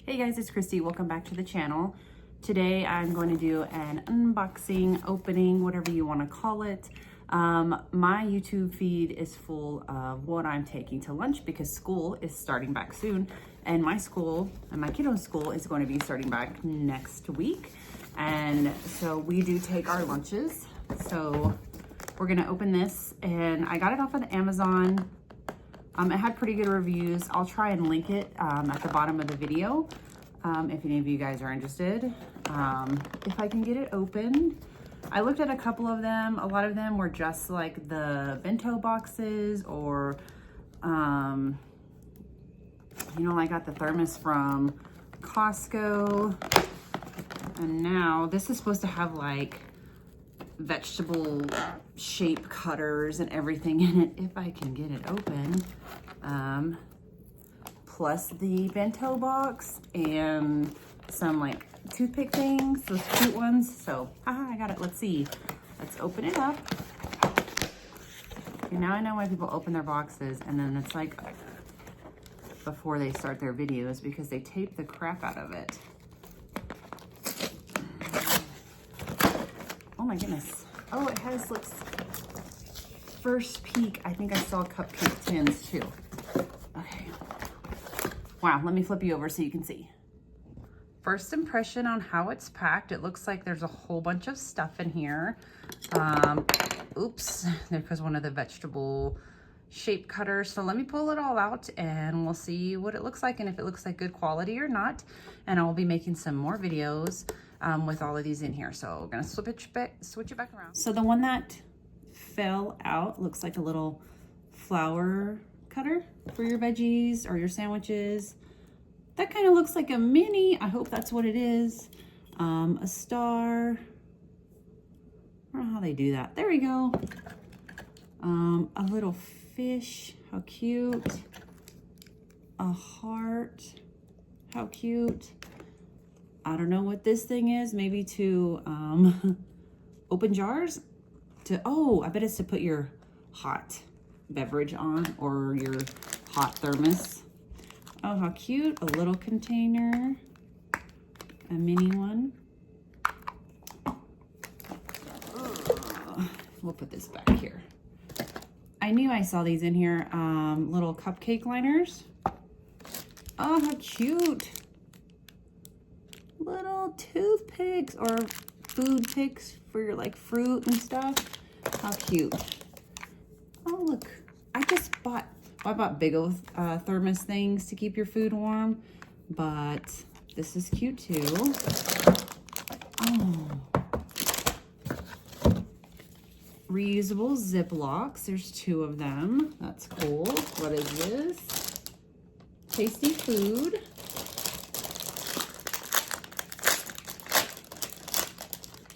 Hey guys, it's Christy. Welcome back to the channel. Today I'm going to do an unboxing, opening, whatever you want to call it. My YouTube feed is full of what I'm taking to lunch because school is starting back soon, and my school and my kiddo's school is going to be starting back next week. And so we do take our lunches. So we're going to open this, and I got it off of Amazon. It had pretty good reviews. I'll try and link it at the bottom of the video if any of you guys are interested. If I can get it open. I looked at a couple of them. A lot of them were just like the bento boxes, or, you know, I got the thermos from Costco. And now this is supposed to have like vegetable shape cutters and everything in it, if I can get it open. Plus the bento box and some like toothpick things, those cute ones. So, I got it. Let's see. Let's open it up. Okay, now I know why people open their boxes and then it's like before they start their videos, because they tape the crap out of it. Oh my goodness. Oh, it has, looks, first peek, I think I saw cupcake tins too. Okay. Wow, let me flip you over so you can see. First impression on how it's packed. It looks like there's a whole bunch of stuff in here. Oops, there goes one of the vegetable shape cutters. So let me pull it all out and we'll see what it looks like and if it looks like good quality or not. And I'll be making some more videos with all of these in here. So we're gonna switch it back around. So the one that fell out looks like a little flower cutter for your veggies or your sandwiches. That kind of looks like a mini. I hope that's what it is. A star. I don't know how they do that. There we go. A little fish. How cute. A heart. How cute. I don't know what this thing is. Maybe to open jars. Oh, I bet it's to put your hot beverage on or your hot thermos. Oh, how cute. A little container. A mini one. We'll put this back here. I knew I saw these in here. Little cupcake liners. Oh, how cute. Little toothpicks or food picks for your like fruit and stuff. How cute. Oh, look. I bought big old thermos things to keep your food warm, but this is cute too. Oh. Reusable Ziplocs. There's 2 of them. That's cool. What is this? Tasty food.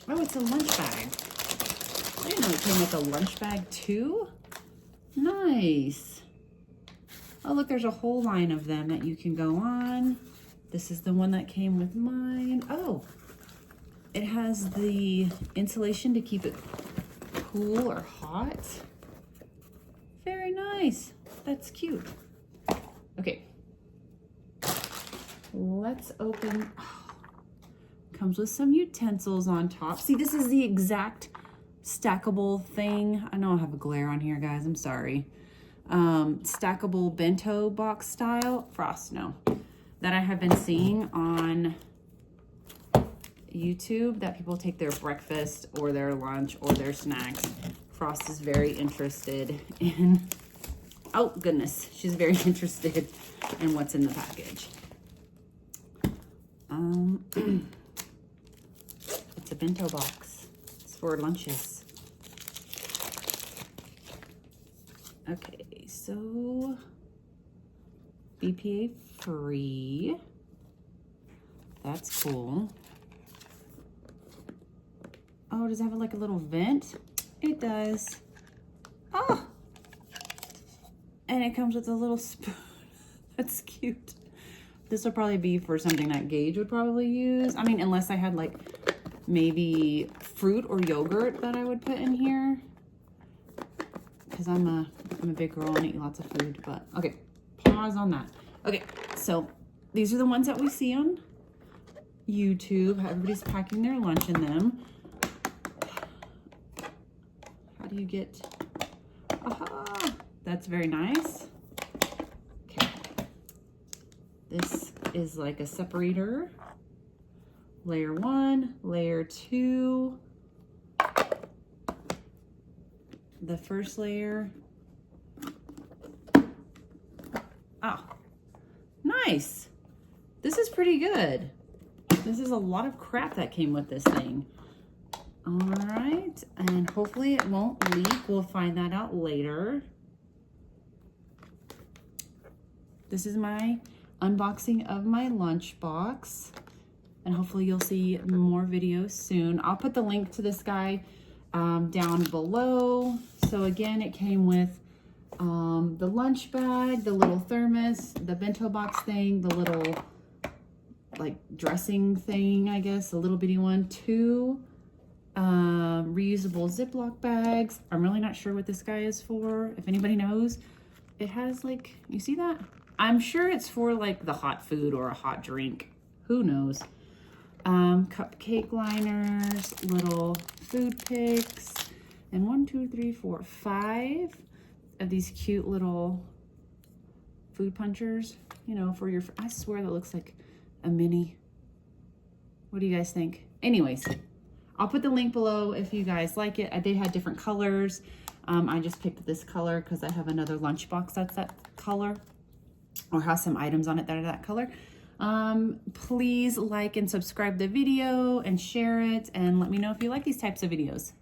Oh, it's a lunch bag. I didn't know it came with a lunch bag too. Nice. Oh, look, there's a whole line of them that you can go on. This is the one that came with mine. Oh, it has the insulation to keep it cool or hot. Very nice. That's cute. Okay. Let's open. Oh, comes with some utensils on top. See, this is the exact stackable thing. I know I have a glare on here, guys. I'm sorry. Stackable bento box style frost that I have been seeing on YouTube, that people take their breakfast or their lunch or their snacks. Frost is very interested in, oh goodness, she's very interested in what's in the package. It's a bento box. It's for lunches. Okay, so BPA free. That's cool. Oh, does it have like a little vent? It does. Oh! And it comes with a little spoon. That's cute. This will probably be for something that Gage would probably use. I mean, unless I had like maybe fruit or yogurt that I would put in here. Because I'm a big girl and eat lots of food, but okay, pause on that. Okay, so these are the ones that we see on YouTube. Everybody's packing their lunch in them. How do you get, aha, that's very nice. Okay, this is like a separator. Layer 1, layer 2, the first layer. Oh, nice. This is pretty good. This is a lot of crap that came with this thing. All right, and hopefully it won't leak. We'll find that out later. This is my unboxing of my lunchbox, and hopefully you'll see more videos soon. I'll put the link to this guy down below. So again, it came with the lunch bag, the little thermos, the bento box thing, the little like dressing thing, I guess, a little bitty one, 2 reusable Ziploc bags. I'm really not sure what this guy is for. If anybody knows, it has like, you see that? I'm sure it's for like the hot food or a hot drink. Who knows? Cupcake liners, little food picks, and 1, 2, 3, 4, 5 of these cute little food punchers, you know, for your, I swear that looks like a mini. What do you guys think? Anyways, I'll put the link below if you guys like it. They had different colors. I just picked this color because I have another lunchbox that's that color, or has some items on it that are that color. Please like and subscribe the video and share it, and let me know if you like these types of videos.